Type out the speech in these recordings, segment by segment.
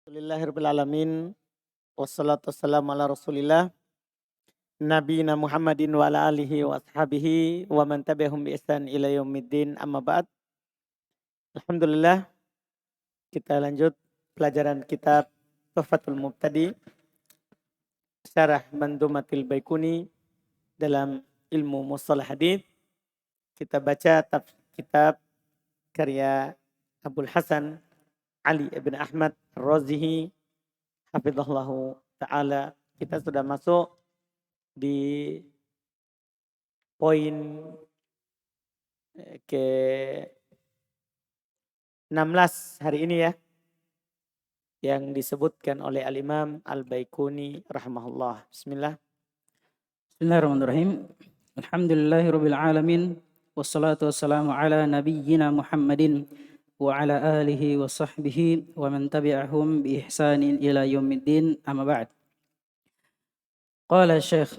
Alhamdulillahirrahmanirrahim. Wassalatu wassalamu ala rasulillah. Nabiyina Muhammadin wa ala alihi wa ashabihi wa man tabi'ahum bi ihsan ila yaumiddin amma ba'd. Alhamdulillah kita lanjut pelajaran kitab Tuhfatul Mubtadi Syarah Mandumatil Baikuni dalam ilmu mustalah hadits. Kita baca kitab karya Abul Hasan Ali ibn Ahmad Ar-Razihi hafizahullahu ta'ala. Kita sudah masuk di poin ke 16 hari ini ya, yang disebutkan oleh Al-Imam Al-Baikuni rahimahullah. Bismillah. Bismillahirrahmanirrahim. Alhamdulillahirabbil alamin wassalatu wassalamu ala nabiyyina Muhammadin wa ala alihi wa sahbihi wa man tabi'ahum bi ihsanin ila yaumiddin amma ba'd. Qala Syekh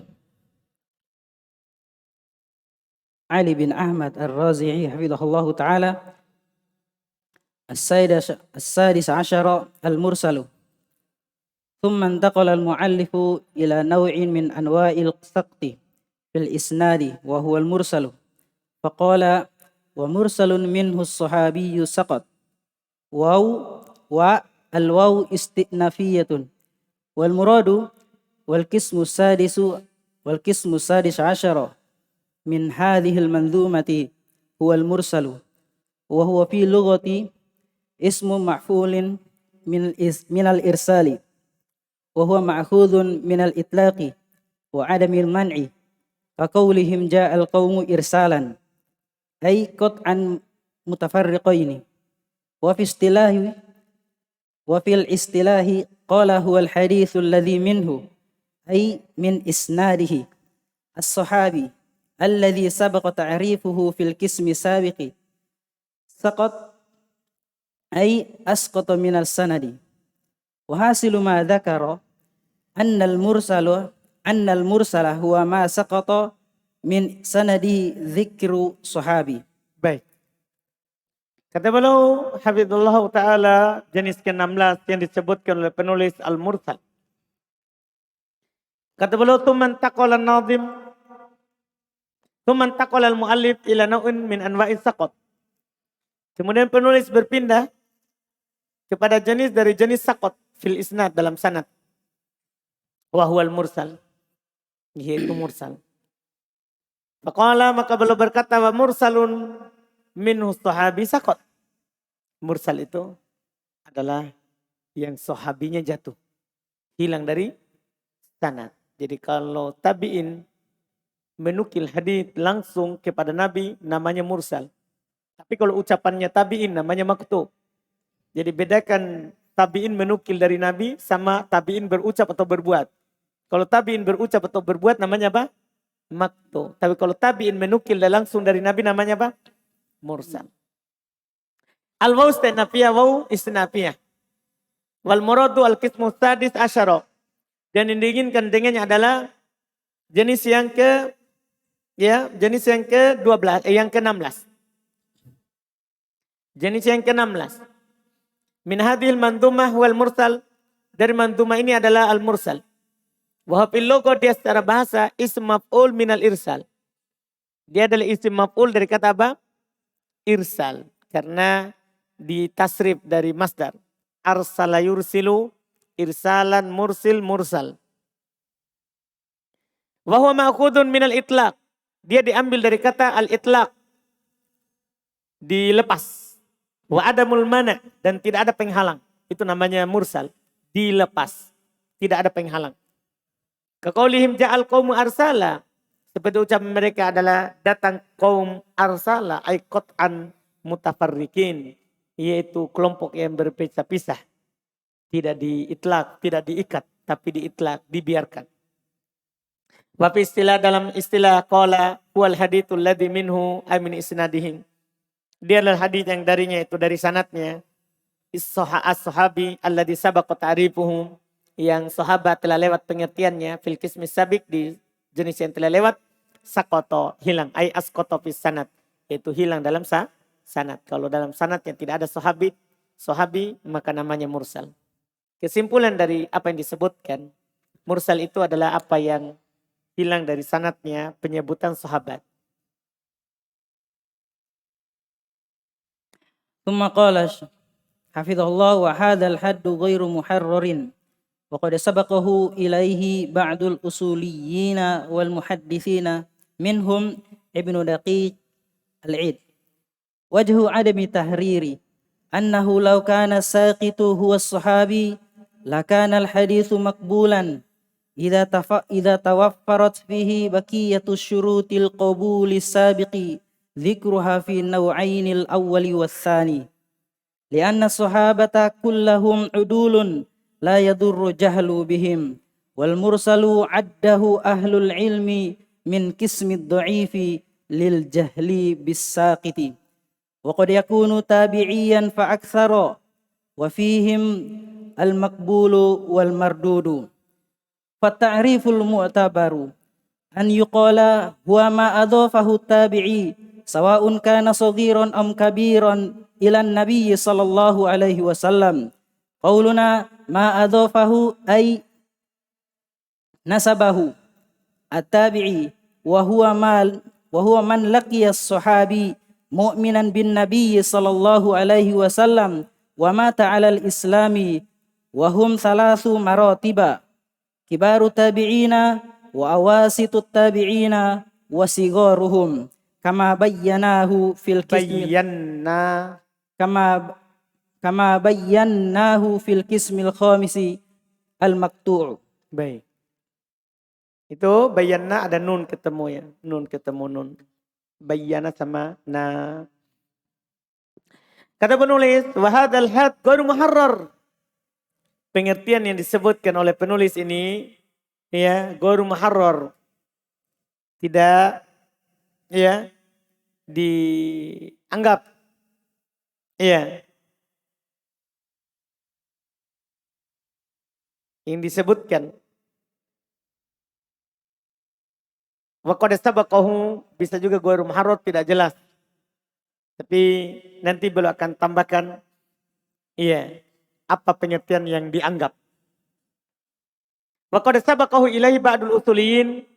Ali bin Ahmad Ar-Razi'i hafizahullahu ta'ala السادس عشر المرسل ثم انتقل المؤلف إلى نوع من أنواع السقط في الإسناد وهو المرسل فقال ومرسل منه الصحابي سقط والواو استئنافية والمراد والقسم السادس عشر من هذه المنظومة هو المرسل وهو في لغة اسم مفعول من الإرسال وهو مأخوذ من الإطلاق وعدم المنع كقولهم جاء القوم إرسالا أي قطعا متفرقين وفي الاصطلاح قال هو الحديث الذي منه أي من إسناده الصحابي الذي سبق تعريفه في القسم السابق سقط أي أسقط من السند وحاصل ما ذكر أن المرسل هو ما سقط min sanadi dzikru sahabi. Baik. Kata beliau hafizullah ta'ala, jenis ke-16 yang disebutkan oleh penulis Al-Mursal. Kata beliau tuman taqala an-nazim tuman taqala al-muallif ila naw'in min anwa'is saqat. Kemudian penulis berpindah kepada jenis dari jenis saqat fil isnad, dalam sanad. Wa huwal mursal, yaitu mursal. Faqala, maka beliau berkata, wa mursalun minhu sahabi saqat. Mursal itu adalah yang sahabinya jatuh, hilang dari sanad. Jadi kalau tabi'in menukil hadis langsung kepada Nabi namanya mursal. Tapi kalau ucapannya tabi'in namanya maqtu'. Jadi bedakan tabi'in menukil dari Nabi sama tabi'in berucap atau berbuat. Kalau tabi'in berucap atau berbuat namanya apa? Maqtu'. Tapi kalau tabi'in menukil langsung dari Nabi namanya apa? Mursal. Al-waw istinafiyah, waw istinafiyah. Wal muradu al-qismu sadis asyara. Dan yang diinginkan dengannya adalah jenis yang ke-12, yang ke-16. Jenis yang ke-16. Min hadhil mandumah wal mursal, dari mandumah ini adalah al-mursal. Wa fil lughah, dia secara bahasa ism maf'ul minal irsal. Dia adalah isim maf'ul dari kata apa? Irsal. Karena ditasrif dari masdar. Arsala yursilu, irsalan, mursil, mursal. Wa huwa ma'khudun minal itlaq. Dia diambil dari kata al-itlaq. Dilepas. Wa adamul mana, dan tidak ada penghalang. Itu namanya mursal. Dilepas. Tidak ada penghalang. Kaqaulihim ja'al qaumu arsala. Seperti ucapan mereka adalah datang kaum arsala. Ay qat'an mutafarrikin. Yaitu kelompok yang berpisah-pisah. Tidak diitlaq, tidak diikat. Tapi diitlaq, dibiarkan. Wa fi istilah, dalam istilah qala huwal hadithul ladzi minhu ay min isnadihim. Dia adalah hadis yang darinya, itu dari sanatnya. As-sahabi alladzi sabaqa ta'rifuhum, yang sahabat telah lewat pengertiannya fil qismi sabiq, di jenis yang telah lewat. Saqata, hilang, ay asqata fis sanad, yaitu hilang dalam sanad. Kalau dalam sanad yang tidak ada sahabi, maka namanya mursal. Kesimpulan dari apa yang disebutkan, mursal itu adalah apa yang hilang dari sanadnya penyebutan sahabat. ثم قال حفظه الله وهذا الحد غير محرر وقد سبقه إليه بعض الأصوليين والمحدثين منهم ابن دقيق العيد. وجه عدم تحرير أنه لو كان الساقط هو الصحابي لكان الحديث مقبولا إذا توفرت فيه بقية الشروط القبول السابق ذكرها في النوعين الأول والثاني لأن الصحابة كلهم عدول لا يضر جهل بهم والمرسل عده أهل العلم من قسم الضعيف للجهل بالساقط وقد يكون تابعيا فأكثر وفيهم المقبول والمردود فالتعريف المعتبر أن يقال هو ما أضافه التابعي سواء كان صغيرا أم كبيرا إلى النبي صلى الله عليه وسلم قولنا ما أضافه أي نسبه التابعي وهو من لقي الصحابي مؤمنا بالنبي صلى الله عليه وسلم ومات على الإسلام وهم 3 مراتب كبار التابعين وأواسط التابعين وصغارهم كما بيناه في القسم كما بيناه في القسم الخامس المقطوع. Baik. Itu bayyana ada nun ketemu ya. Nun ketemu nun. Bayyana sama na. Kata penulis, wa hadzal had ghairu muharrar. Pengertian yang disebutkan oleh penulis ini ya, ghairu muharrar. Tidak ya dianggap ya yang disebutkan. Wa qad sabaqahu bisa juga ghairu muharrar tidak jelas. Tapi nanti beliau akan tambahkan iya apa pengertian yang dianggap. Wa qad sabaqahu ilaihi ba'dul usuliyin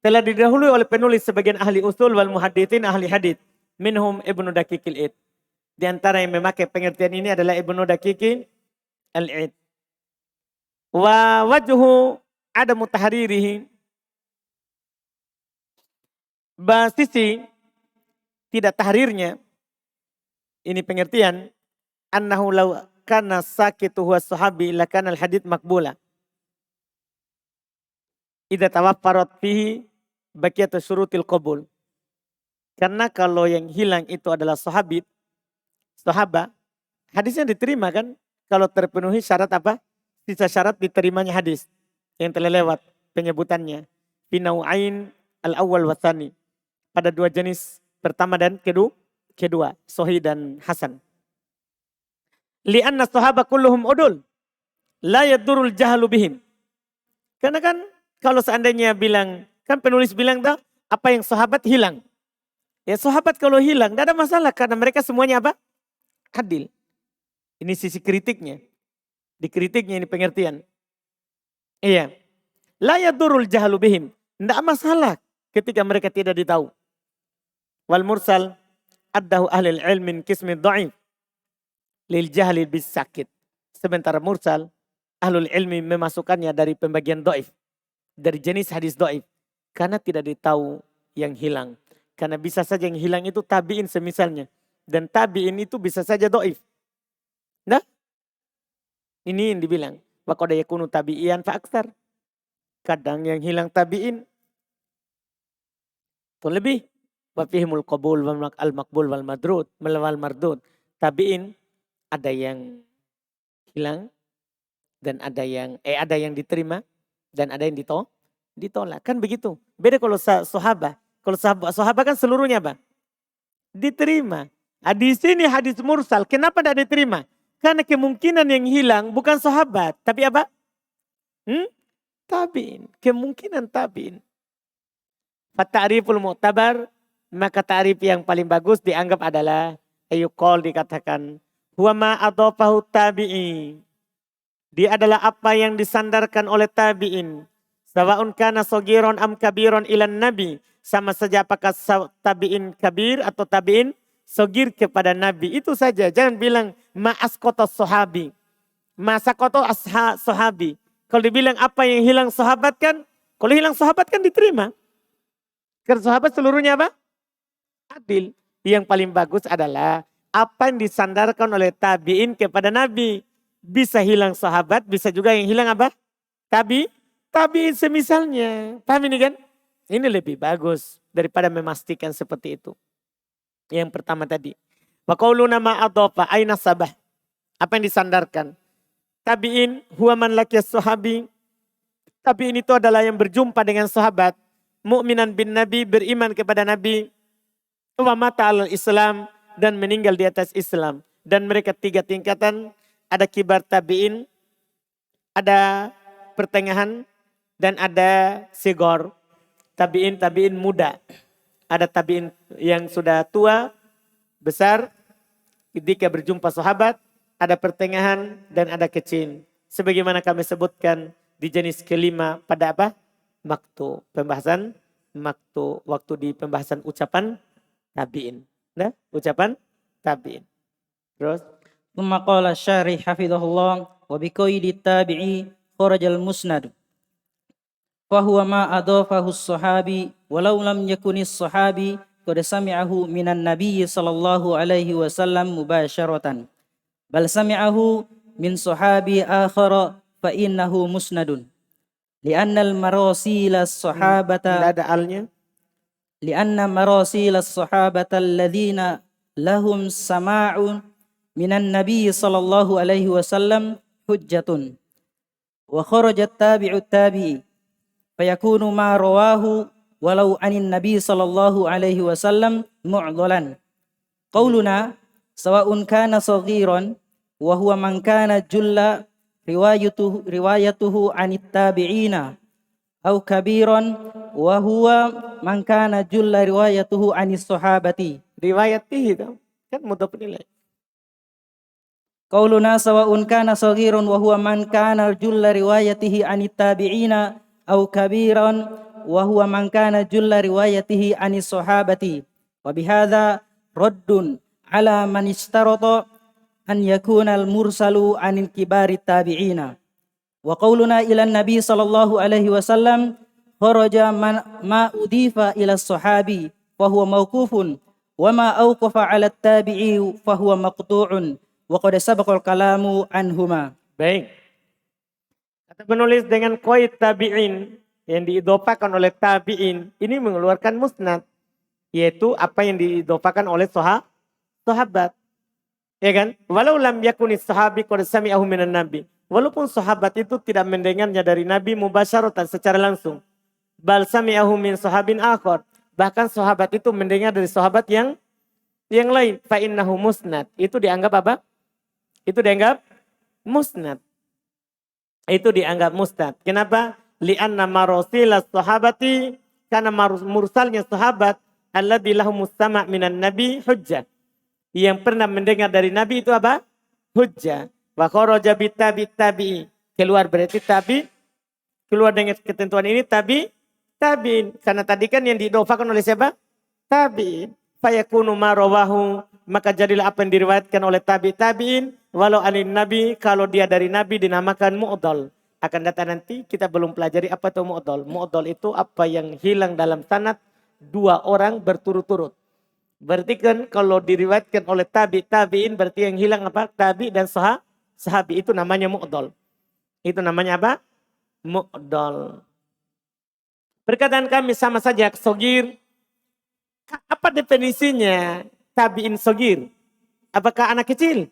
telah didahului oleh penulis sebagian ahli usul wal muhadditsin ahli hadits minhum Ibnu Daqiqil Id. Di antara yang memakai pengertian ini adalah Ibnu Daqiqil Al-Id. Wa wajhu adamu tahririhi, sisi tidak tahrirnya ini pengertian annahu law kana sakitu huwa sahabi lakana al-hadits maqbula idza tawaffarat fihi baqiyatu syurutil qabul. Karena kalau yang hilang itu adalah sahabat, hadisnya diterima kan? Kalau terpenuhi syarat apa? Sisa syarat diterimanya hadis yang telah lewat penyebutannya. Binau'ain al-awwal wa tsani. Pada 2 jenis pertama dan kedua, sahih dan hasan. Li'anna sahaba kulluhum udul la yadurul jahlu bihim. Karena kan kalau seandainya bilang, kan penulis bilang dah apa yang sahabat hilang. Ya sahabat kalau hilang tidak ada masalah karena mereka semuanya apa? Adil. Ini sisi kritiknya. Dikritiknya ini pengertian. Iya. La yadurul jahlu bihim. Tidak masalah ketika mereka tidak ditahu. Wal mursal addahu ahlul ilmin qismi dhaif lil jahli bis sakit. Sementara mursal ahlul ilmi memasukkannya dari pembagian dhaif. Dari jenis hadis dhaif. Karena tidak ditahu yang hilang. Karena bisa saja yang hilang itu tabi'in semisalnya. Dan tabi'in itu bisa saja dhaif. Nah, ini yang dibilang. Wa qad yakunu tabi'iyan fa aktsar. Kadang yang hilang tabi'in itu lebih. Wa fihimul qabul wal maqbul wal mardud. Tabi'in ada yang hilang dan ada yang diterima dan ada yang ditolak. Kan begitu. Beda kalau sahabat. Kalau sahabat kan seluruhnya apa? Diterima. Di sini hadis mursal. Kenapa tidak diterima? Karena kemungkinan yang hilang bukan sahabat. Tapi apa? Tabi'in. Kemungkinan tabi'in. Fata'riful mu'tabar. Maka ta'rif yang paling bagus dianggap adalah ayuqol dikatakan. Huwa ma adhafahu tabi'i. Dia adalah apa yang disandarkan oleh tabi'in. Sawa'un kana sogiron am kabiron ilan nabi. Sama saja apakah tabi'in kabir atau tabi'in sogir kepada nabi. Itu saja. Jangan bilang ma'askotos sahabi. Ma'askotos sahabi. Kalau dibilang apa yang hilang sahabat kan. Kalau hilang sahabat kan diterima. Karena sahabat seluruhnya apa? Adil. Yang paling bagus adalah apa yang disandarkan oleh tabi'in kepada nabi. Bisa hilang sahabat, bisa juga yang hilang apa? Tabi'in semisalnya. Paham ini kan? Ini lebih bagus daripada memastikan seperti itu. Yang pertama tadi. Wa qauluna ma adhafa aina sabah. Apa yang disandarkan? Tabi'in huwa man laqiya sahabi. Tabi'in itu adalah yang berjumpa dengan sahabat. Mu'minan bin nabi, beriman kepada nabi. Wa mata alal Islam, dan meninggal di atas Islam. Dan mereka 3 tingkatan. Ada kibar tabi'in, ada pertengahan, dan ada sigor. Tabi'in muda. Ada tabi'in yang sudah tua, besar, ketika berjumpa sahabat. Ada pertengahan dan ada kecil. Sebagaimana kami sebutkan di jenis kelima pada apa? Maktu. Pembahasan maktu. Waktu di pembahasan ucapan tabi'in. Nah, ucapan tabi'in. Terus. ثم قال الشارح حفظه الله وبقيد التابعي خرج المسند فهو ما أضافه الصحابي ولو لم يكن الصحابي قد سمعه من النبي صلى الله عليه وسلم مباشرة بل سمعه من صحابي آخر فإنه مسند لأن المراسيل الصحابة لأن مراسيل الصحابة الذين لهم سماع من النبي صلى الله عليه وسلم حجة وخرج التابع التابعي فيكون ما رواه ولو عن النبي صلى الله عليه وسلم معضلا قولنا سواء كان صغيرا وهو من كان جل روايته عن التابعين أو كبيرا وهو من كان جل روايته عن الصحابة روايته kan mudhaf ilaih. قولنا سواء كان صغيرا وهو من كان جل روايته عن التابعين أو كبيرا وهو من كان جل روايته عن الصحابة وبهذا رد على من اشترط أن يكون المرسل عن الكبار التابعين وقولنا إلى النبي صلى الله عليه وسلم خرج ما أضيف إلى الصحابي فهو موقوف وما أوقف على التابعي فهو مقطوع وقد سبق الكلام عنهما. Baik. Kata penulis dengan qaid tabi'in yang diidofakan oleh tabi'in ini mengeluarkan musnad, yaitu apa yang diidofakan oleh sahabat. Ya kan? Walau lam yakunis sahabi qad sami'ahu minan nabi. Walaupun sahabat itu tidak mendengarnya dari nabi mubasyaratan secara langsung. Bal sami'ahu min sahabin akhar. Bahkan sahabat itu mendengar dari sahabat yang lain. Fa innahu musnad. Itu dianggap apa? Itu dianggap musnad. Itu dianggap musnad. Kenapa? Li'anna marosilas sahabati, karena mursalnya sahabat alladzi lahumus sama' minan nabi hujjah. Yang pernah mendengar dari nabi itu apa? Hujjah. Wa kharaja tabi'i. Keluar berarti keluar dengan ketentuan ini tabi'in. Karena tadi kan yang didofakan oleh siapa? Tabi'in. Fayakunu ma rawahu, maka jadilah apa yang diriwayatkan oleh tabi'in walau anin nabi, kalau dia dari nabi dinamakan mu'dhal. Akan datang nanti kita belum pelajari apa itu mu'dhal. Mu'dhal itu apa yang hilang dalam sanad 2 orang berturut-turut. Berarti kan kalau diriwayatkan oleh tabi'in berarti yang hilang apa? Tabi dan sahabi, itu namanya mu'dhal. Itu namanya apa? Mu'dhal. Perkataan kami sama saja, sogir. Apa definisinya tabi'in sogir? Apakah anak kecil?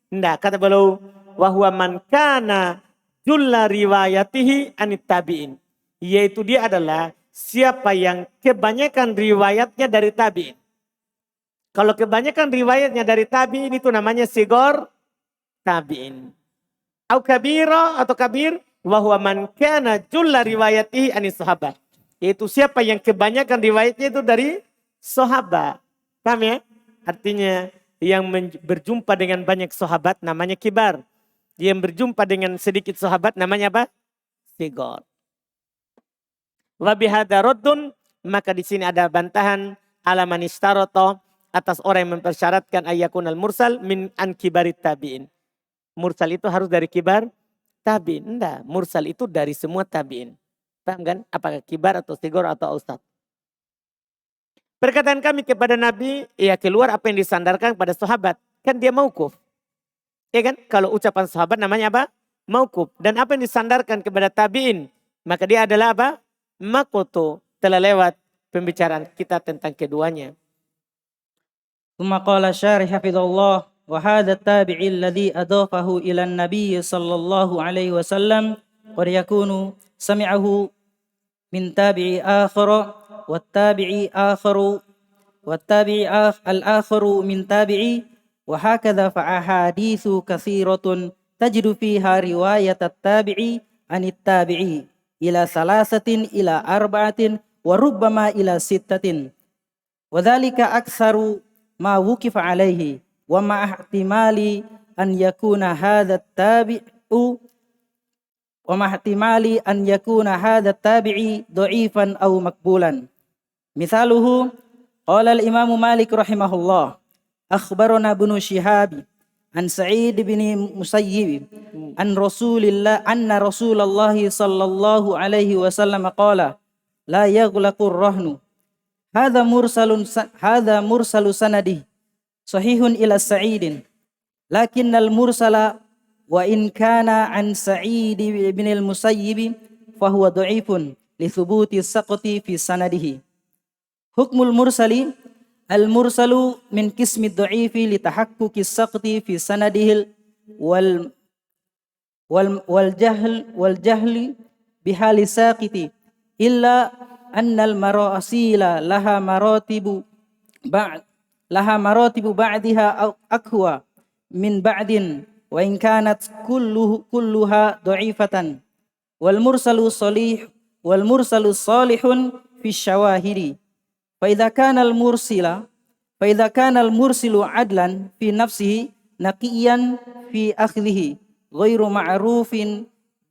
Tidak, kata beliau, wahwa man kana julla riwayatihi anit tabi'in. Yaitu dia adalah siapa yang kebanyakan riwayatnya dari tabi'in. Kalau kebanyakan riwayatnya dari tabi'in itu namanya sigor tabi'in. Au kabiro atau kabir, wahwa man kana julla riwayatihi anit sahabat. Yaitu siapa yang kebanyakan riwayatnya itu dari sahabat. Paham ya? Artinya yang berjumpa dengan banyak sahabat namanya kibar. yang berjumpa dengan sedikit sahabat namanya apa? Sigor. Wa bihadza raddun, maka di sini ada bantahan ala man istarata, atas orang yang mempersyaratkan ayyakunal mursal min an kibarit tabi'in. Mursal itu harus dari kibar tabi'in. Enggak, mursal itu dari semua tabi'in. Paham kan? Apakah kibar atau sigor atau ausat. Perkataan kami kepada Nabi, ya keluar apa yang disandarkan pada sahabat. Kan dia mauquf. Ya kan? Kalau ucapan sahabat namanya apa? Mauquf. Dan apa yang disandarkan kepada tabi'in, maka dia adalah apa? Makoto. Telah lewat pembicaraan kita tentang keduanya. ثم قال الشارح حفظه الله وهذا التابعي الذي أضافه إلى النبي صلى الله عليه وسلم قد يكون سمعه من تابعي آخر والتابعي آخر الآخر من تابعي وهكذا فأحاديث كثيرة تجد فيها رواية التابعي عن التابعي إلى 3 إلى 4 وربما إلى 6 وذلك أكثر ما وقف عليه ومع احتمال أن يكون هذا التابع ضعيفا أو مقبولا. مثاله قال الإمام مالك رحمه الله أخبرنا ابن شهاب عن سعيد بن مسيب أن رسول الله صلى الله عليه وسلم قال لا يغلق الرهن. هذا مرسل سنده صحيح إلى سعيد، لكن المرسل وإن كان عن سعيد بن المسيب فهو ضعيف لثبوت السقط في سنده. حكم المرسل من قسم الضعيف لتحقق السقط في سنده والجهل بحال ساقط، إلا أن المراسيل لها مراتب بعدها أقوى من بعد وإن كانت كلها ضعيفة. والمرسل صالح في الشواهد. فإذا كان المرسل عدلا في نفسه نقيا في أخذه غير معروف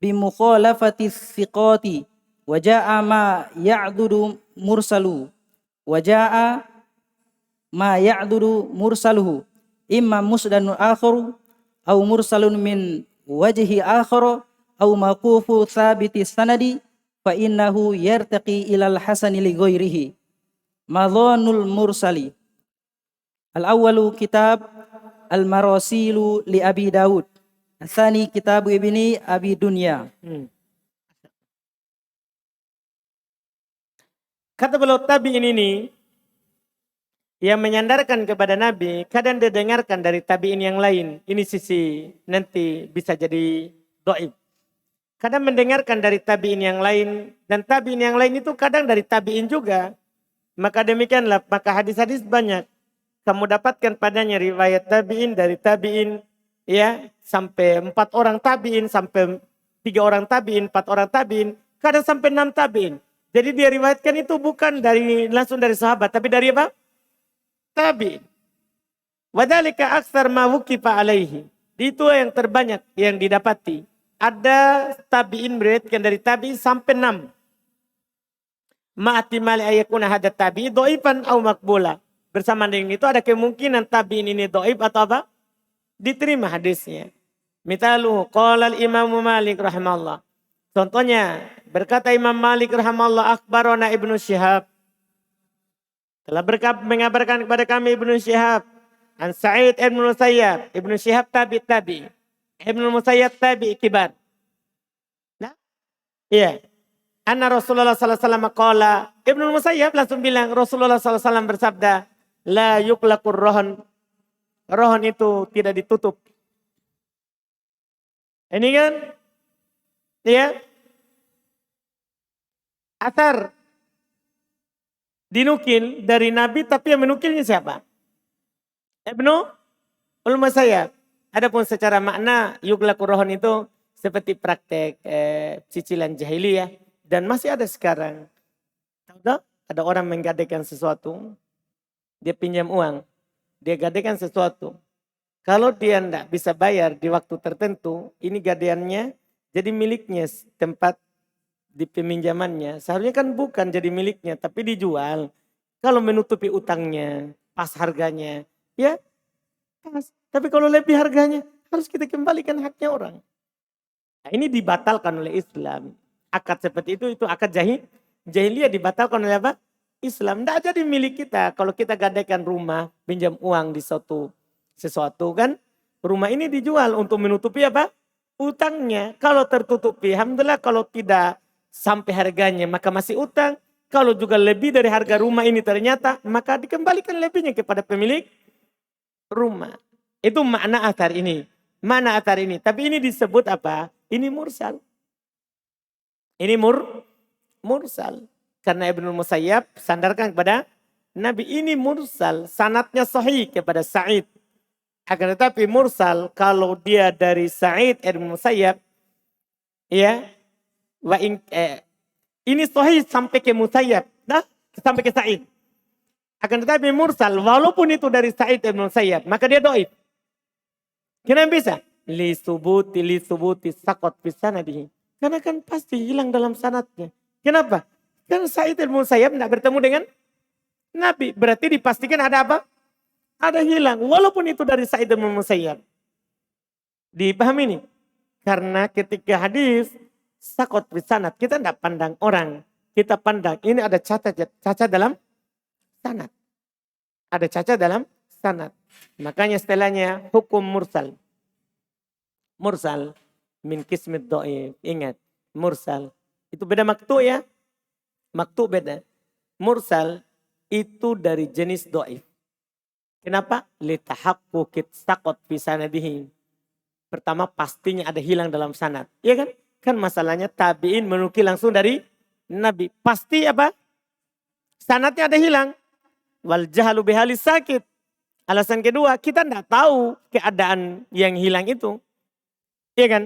بمخالفة الثقات وجاء ما يعدد مرسله إما مسند آخر أو مرسل من وجه آخر أو موقوف ثابت السند فإنه يرتقي إلى الحسن لغيره. مظان المرسل. الأول كتاب المراسيل لأبي داود، الثاني كتاب ابن أبي دنيا. Kata beliau tabi'in ini yang menyandarkan kepada Nabi, kadang didengarkan dari tabi'in yang lain. Ini sisi nanti bisa jadi dhaif. Kadang mendengarkan dari tabi'in yang lain, dan tabi'in yang lain itu kadang dari tabi'in juga. Maka demikianlah, maka hadis-hadis banyak. Kamu dapatkan padanya riwayat tabi'in dari tabi'in, ya, sampai 4 orang tabi'in, sampai 3 orang tabi'in, 4 orang tabi'in, kadang sampai 6 tabi'in. Jadi dia riwayatkan itu bukan langsung dari sahabat, tapi dari apa? Tabi'in. Wadhalika aktsar ma wuqifa alaihi. Itu yang terbanyak yang didapati. Ada tabi'in meriwayatkan dari tabi'in sampai 6. Ma'atimali ayakuna hadat tabi'i dhaifan au maqbula. Bersama dengan itu ada kemungkinan tabi'in ini dhaif atau apa? Diterima hadisnya. Mitalu qala al-Imam Malik rahimahullah. Contohnya berkata Imam Malik rahimahullah akhbarana Ibnu Syihab. Telah mengabarkan kepada kami Ibnu Syihab. An Sa'id ibn Musayyab. Ibnu Syihab tabi. Ibnu Musayyab tabi kibar. Nah, iya. Anna Rasulullah sallallahu alaihi wasallam qala. Ibnu Musayyab langsung bilang Rasulullah sallallahu alaihi wasallam bersabda, la yuqlaqur rohon. Rohon itu tidak ditutup. Ini kan, ya, athar dinukil dari Nabi, tapi yang menukilnya siapa? Ibnu Musayyab. Adapun secara makna yuqlaqur rohon itu seperti praktek cicilan jahiliyah dan masih ada sekarang. Tahu, ada orang menggadaikan sesuatu, dia pinjam uang, dia gadaikan sesuatu. Kalau dia tidak bisa bayar di waktu tertentu, ini gadaiannya jadi miliknya tempat di peminjamannya. Seharusnya kan bukan jadi miliknya, tapi dijual. Kalau menutupi utangnya, pas harganya, ya pas. Tapi kalau lebih harganya, harus kita kembalikan haknya orang. Nah, ini dibatalkan oleh Islam. Akad seperti itu akad jahiliyah dibatalkan oleh apa? Islam. Tidak jadi milik kita. Kalau kita gadaikan rumah, pinjam uang di sesuatu kan, rumah ini dijual untuk menutupi apa? Utangnya. Kalau tertutupi, alhamdulillah. Kalau tidak sampai harganya, maka masih utang. Kalau juga lebih dari harga rumah ini ternyata, maka dikembalikan lebihnya kepada pemilik rumah. Itu makna athar ini. Mana athar ini? Tapi ini disebut apa? Ini mursal. Ini mursal. Karena Ibnu Musayyab sandarkan kepada Nabi, ini mursal. Sanatnya sahih kepada Sa'id. Akan tetapi mursal kalau dia dari Sa'id Ibnu Musayyab, ya, ini sahih sampai ke Musayyab, dah, sampai ke Sa'id. Akan tetapi mursal walaupun itu dari Sa'id Ibnu Musayyab, maka dia dhaif. Kenapa bisa? Li subuti sakot bisanadihi. Karena kan pasti hilang dalam sanatnya. Kenapa? Kan Sa'id al-Musayyab tidak bertemu dengan Nabi. Berarti dipastikan ada apa? Ada hilang. Walaupun itu dari Sa'id al-Musayyab. Dipahami ini? Karena ketika hadis sakot bisanad, kita tidak pandang orang. Kita pandang ini ada cacat dalam sanad. Ada cacat dalam sanad. Makanya setelahnya hukum mursal. Mursal min kismit do'if. Ingat, mursal. Itu beda maktu ya. Maktu beda. Mursal itu dari jenis do'if. Kenapa? Litahaqqukit saqot fi sanadihi. Pertama pastinya ada hilang dalam sanad. Iya kan? Kan masalahnya tabi'in menukil langsung dari Nabi. Pasti apa? Sanadnya ada hilang. Wal jahalu bihalis sakit. Alasan kedua, kita tidak tahu keadaan yang hilang itu. Iya kan?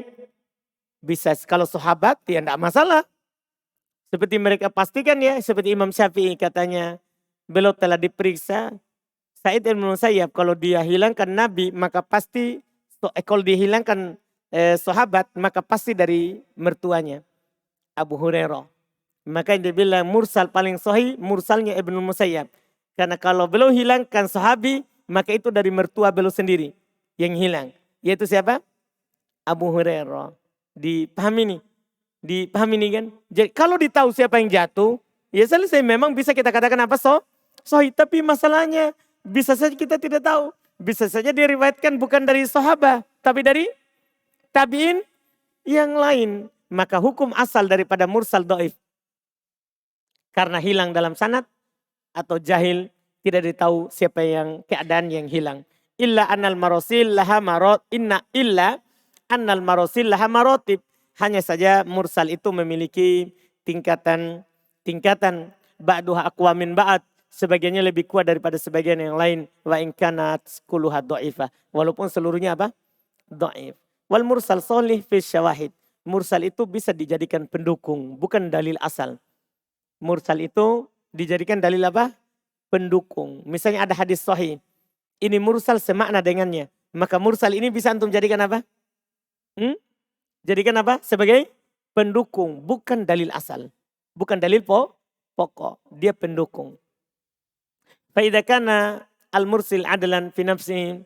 Bisa kalau sahabat ya tidak masalah. Seperti mereka pastikan ya, seperti Imam Syafi'i katanya, beliau telah diperiksa. Sa'id Ibnu Musayyab kalau dia hilangkan Nabi, maka pasti, kalau dihilangkan sahabat, maka pasti dari mertuanya, Abu Hurairah. Maka dia bilang mursal paling sahih, mursalnya Ibnu Musayyab. Karena kalau beliau hilangkan sahabi, maka itu dari mertua beliau sendiri yang hilang. Yaitu siapa? Abu Hurairah. Dipahami nih? Dipahami nih kan? Jadi kalau ditahu siapa yang jatuh, ya selesai. Memang bisa kita katakan apa? Sahih. Tapi masalahnya bisa saja kita tidak tahu. Bisa saja diriwayatkan bukan dari sahabat, tapi dari tabi'in yang lain. Maka hukum asal daripada mursal dhaif. Karena hilang dalam sanad atau jahil, tidak ditahu siapa yang keadaan yang hilang. Illa annal marosil laha marot, inna illa annal marosil laha marotib. Hanya saja mursal itu memiliki tingkatan ba'duha aqwa min ba'd. Sebagiannya lebih kuat daripada sebagian yang lain. Wa in kanat kulluha dha'ifah. Walaupun seluruhnya apa? Dhaif. Wal mursal sholih fi syawahid. Mursal itu bisa dijadikan pendukung, bukan dalil asal. Mursal itu dijadikan dalil apa? Pendukung. Misalnya ada hadis sahih. Ini mursal semakna dengannya. Maka mursal ini bisa antum jadikan apa? Jadikan apa? Sebagai pendukung. Bukan dalil asal. Bukan dalil pokok. Dia pendukung. Fa'idha kana al-mursil adalan fi nafsihi.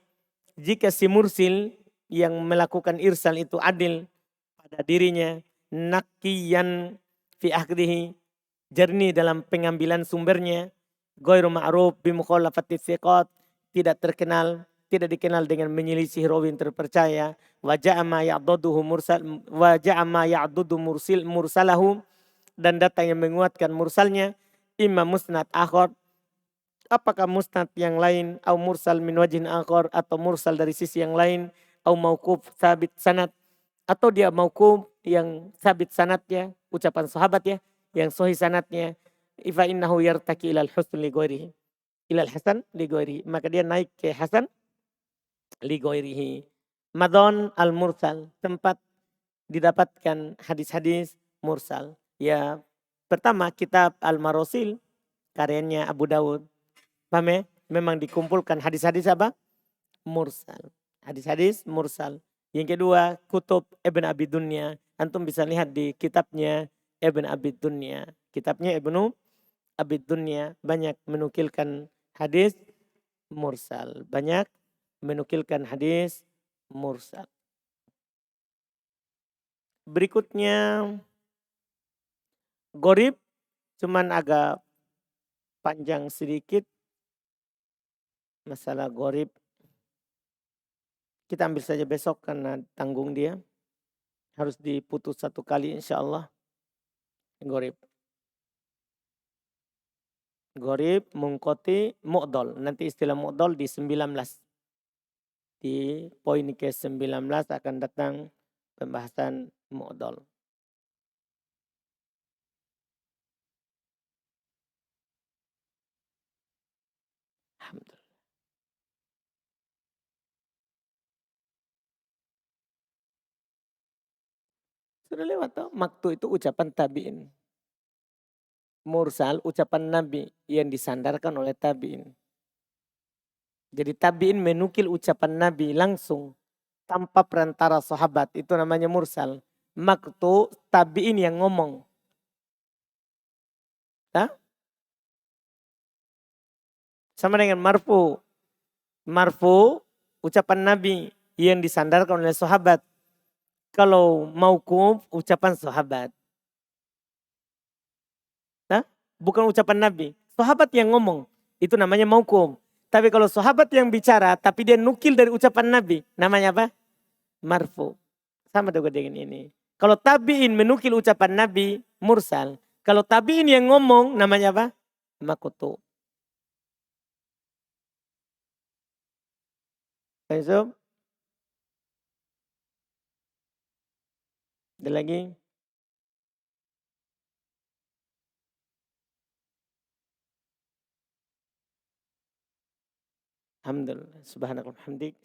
Jika si mursil yang melakukan irsal itu adil pada dirinya. Nakiyan fi akhdihi. Jernih dalam pengambilan sumbernya. Ghairu ma'ruf bimukhalafati thiqat. Tidak dikenal dengan menyelisih rawi yang terpercaya. Waja'a ma ya'dudu mursalahu. Dan datang yang menguatkan mursalnya. Imma musnad akhar. Apakah musnad yang lain. Atau mursal min wajhin akhar. Atau mursal dari sisi yang lain. Atau mauquf sabit sanad. Atau dia mauquf yang sabit sanadnya. Ucapan sahabat ya. Yang sahih sanadnya. Ifa innahu yartaki ilal husn li ghairihi. Ilal hasan li ghairihi. Maka dia naik ke hasan li ghairihi. Madon al-mursal. Tempat didapatkan hadis-hadis mursal. Ya, pertama kitab Al-Marosil. Karyanya Abu Dawud. Paham ya? Memang dikumpulkan hadis-hadis apa? Mursal. Hadis-hadis mursal. Yang kedua, kutub Ibn Abi Dunya. Antum bisa lihat di kitabnya Ibn Abi Dunya. Kitabnya Ibnu Abi Dunya banyak menukilkan hadis mursal. Banyak menukilkan hadis mursal. Berikutnya, gorib cuman agak panjang sedikit. Masalah gorib. Kita ambil saja besok karena tanggung dia. Harus diputus satu kali insya Allah. Gorib. Gorib, mungkoti, mu'dol. Nanti istilah mu'dol di 19. Di poin ke-19 akan datang pembahasan mu'dol. Alhamdulillah. Sudah lewat toh. Maktu itu ucapan tabi'in. Mursal ucapan Nabi yang disandarkan oleh tabi'in. Jadi tabi'in menukil ucapan Nabi langsung tanpa perantara sahabat. Itu namanya mursal. Maktu tabi'in yang ngomong. Hah? Sama dengan marfu. Marfu ucapan Nabi yang disandarkan oleh sahabat. Kalau mauquf ucapan sahabat. Hah? Bukan ucapan Nabi. Sahabat yang ngomong. Itu namanya mauquf. Tapi kalau sahabat yang bicara tapi dia nukil dari ucapan Nabi. Namanya apa? Marfu. Sama juga dengan ini. Kalau tabi'in menukil ucapan Nabi, mursal. Kalau tabi'in yang ngomong namanya apa? Makutu. Besok. Ada lagi? Alhamdulillah. Subhanakallah. Hamdik.